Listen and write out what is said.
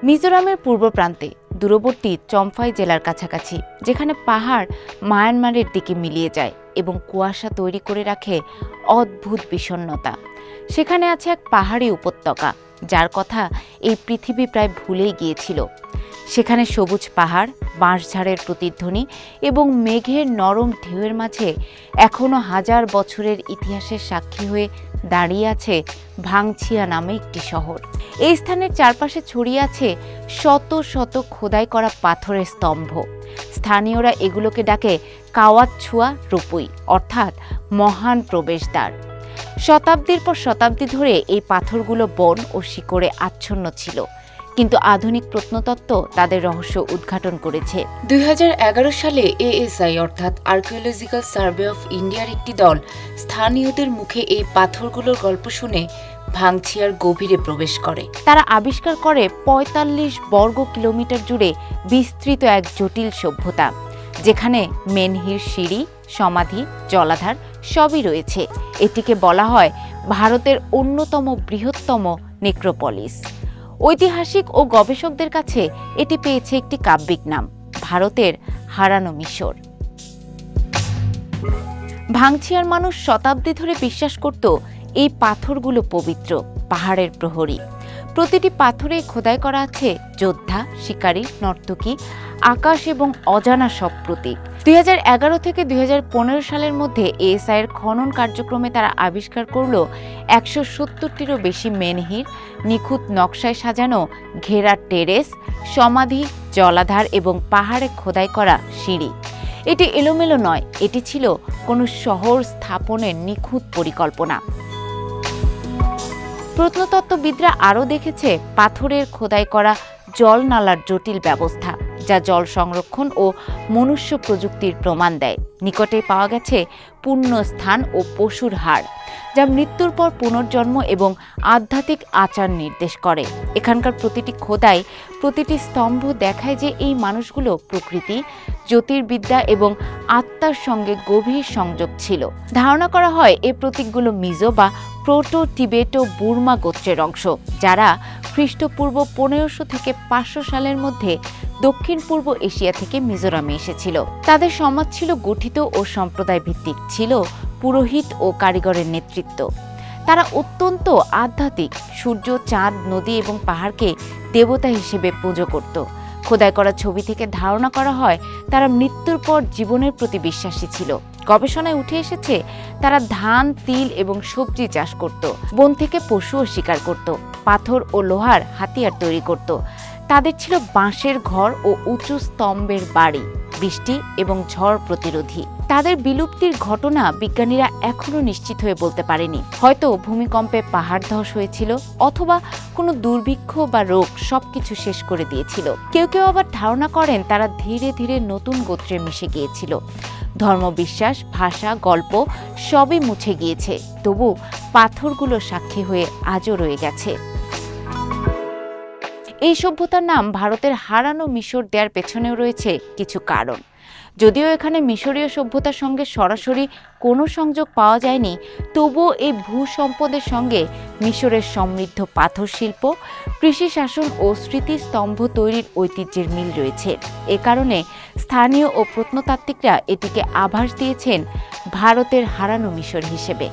মিজোরামের পূর্ব প্রান্তে দূরবর্তী চম্ফাই জেলার কাছাকাছি, যেখানে পাহাড় মায়ানমারের দিকে মিলিয়ে যায় এবং কুয়াশা তৈরি করে রাখে অদ্ভুত বিষণ্ণতা, সেখানে আছে এক পাহাড়ি উপত্যকা যার কথা এই পৃথিবী প্রায় ভুলেই গিয়েছিল। সেখানে সবুজ পাহাড়, বাঁশঝাড়ের প্রতিধ্বনি এবং মেঘের নরম ঢেউয়ের মাঝে এখনও হাজার বছরের ইতিহাসের সাক্ষী হয়ে দাঁড়িয়ে আছে ভাংছিয়া নামে একটি শহর। এই স্থানের চারপাশে ছড়িয়ে আছে শত শত খোদাই করা পাথরের স্তম্ভ। স্থানীয়রা এগুলোকে ডাকে কাওয়াতছুয়া রূপুই, অর্থাৎ মহান প্রবেশদ্বার। শতাব্দীর পর শতাব্দী ধরে এই পাথরগুলো বন ও শিকড়ে আচ্ছন্ন ছিল, কিন্তু আধুনিক প্রত্নতত্ত্ব তাদের রহস্য উদ্ঘাটন করেছে। 2011 সালে এএসআই অর্থাৎ আর্কিওলজিক্যাল সার্ভে অফ ইন্ডিয়ার একটি দল স্থানীয়দের মুখে এই পাথরগুলোর গল্প শুনে ভাংছিয়ার গভীরে প্রবেশ করে। তারা আবিষ্কার করে 45 বর্গ কিলোমিটার জুড়ে বিস্তৃত এক জটিল সভ্যতা, যেখানে মেনহির সিঁড়ি, সমাধি, জলাধার সবই রয়েছে। এটিকে বলা হয় ভারতের অন্যতম বৃহত্তম নেক্রোপলিস। ঐতিহাসিক ও গবেষকদের কাছে এটি পেয়েছে একটি কাব্যিক নাম, ভারতের হারানো মিশর। ভাংছিয়ার মানুষ শতাব্দী ধরে বিশ্বাস করত এই পাথরগুলো পবিত্র, পাহাড়ের প্রহরী। প্রতিটি পাথরে খোদাই করা আছে যোদ্ধা, শিকারী, নর্তকী, আকাশ এবং অজানা সব প্রতীক। 2011 থেকে 2015 সালের মধ্যে এএসআইয়ের খনন কার্যক্রমে তারা আবিষ্কার করল 170টিরও বেশি মেনহির, নিখুঁত নকশায় সাজানো ঘেরা টেরেস, সমাধি, জলাধার এবং পাহাড়ে খোদাই করা সিঁড়ি। এটি এলোমেলো নয়, এটি ছিল কোনো শহর স্থাপনের নিখুঁত পরিকল্পনা। প্রত্নতত্ত্ববিদরা আরও দেখেছে পাথরের খোদাই করা জলনালার জটিল ব্যবস্থা, যা জল সংরক্ষণ ও মনুষ্য প্রযুক্তির প্রমাণ দেয়। নিকটে পাওয়া গেছে পুণ্যস্থান ও পশুর হাড়, যা মৃত্যুর পর পুনর্জন্ম এবং আধ্যাত্মিক আচার নির্দেশ করে। এখানকার প্রতিটি খোদাই, প্রতিটি স্তম্ভ দেখায় যে এই মানুষগুলো প্রকৃতি, জ্যোতির্বিদ্যা এবং আত্মার সঙ্গে গভীর সংযোগ ছিল। ধারণা করা হয় এই প্রতীকগুলো মিজো বা প্রোটো টিবেটো বুর্মা গোত্রের অংশ, যারা খ্রিস্টপূর্ব 1500 থেকে 500 সালের মধ্যে দক্ষিণ পূর্ব এশিয়া থেকে মিজোরামে এসেছিল। তাদের সমাজ ছিল গঠিত ও সম্প্রদায় ভিত্তিক, ছিল পুরোহিত ও কারিগরের নেতৃত্ব। তারা অত্যন্ত আধ্যাত্মিক, সূর্য, চাঁদ, নদী এবং পাহাড়কে দেবতা হিসেবে পুজো করত। খোদাই করা ছবি থেকে ধারণা করা হয় তারা মৃত্যুর পর জীবনের প্রতি বিশ্বাসী ছিল। গবেষণায় উঠে এসেছে তারা ধান, তিল এবং সবজি চাষ করত, বন থেকে পশুও শিকার করত, পাথর ও লোহার হাতিয়ার তৈরি করত। তাদের ছিল বাঁশের ঘর ও উঁচু স্তম্ভের বাড়ি, বৃষ্টি এবং ঝড় প্রতিরোধী। তাদের বিলুপ্তির ঘটনা বিজ্ঞানীরা এখনো নিশ্চিত হয়ে বলতে পারেনি। হয়তো ভূমিকম্পে পাহাড় ধস হয়েছিল, অথবা কোনো দুর্ভিক্ষ বা রোগ সবকিছু শেষ করে দিয়েছিল। কেউ কেউ আবার ধারণা করেন তারা ধীরে ধীরে নতুন গোত্রে মিশে গিয়েছিল। ধর্মবিশ্বাস, ভাষা, গল্প সবই মুছে গিয়েছে, তবু পাথরগুলো সাক্ষী হয়ে আজও রয়ে গেছে। এই সভ্যতার নাম ভারতের হারানো মিশর দেওয়ার পেছনেও রয়েছে কিছু কারণ। যদিও এখানে মিশরীয় সভ্যতার সঙ্গে সরাসরি কোনো সংযোগ পাওয়া যায়নি, তবুও এই ভূসম্পদের সঙ্গে মিশরের সমৃদ্ধ পাথর শিল্প, কৃষি শাসন ও স্মৃতিস্তম্ভ তৈরির ঐতিহ্যের মিল রয়েছে। এ কারণে স্থানীয় ও প্রত্নতাত্ত্বিকরা এটিকে আভাস দিয়েছেন ভারতের হারানো মিশর হিসেবে।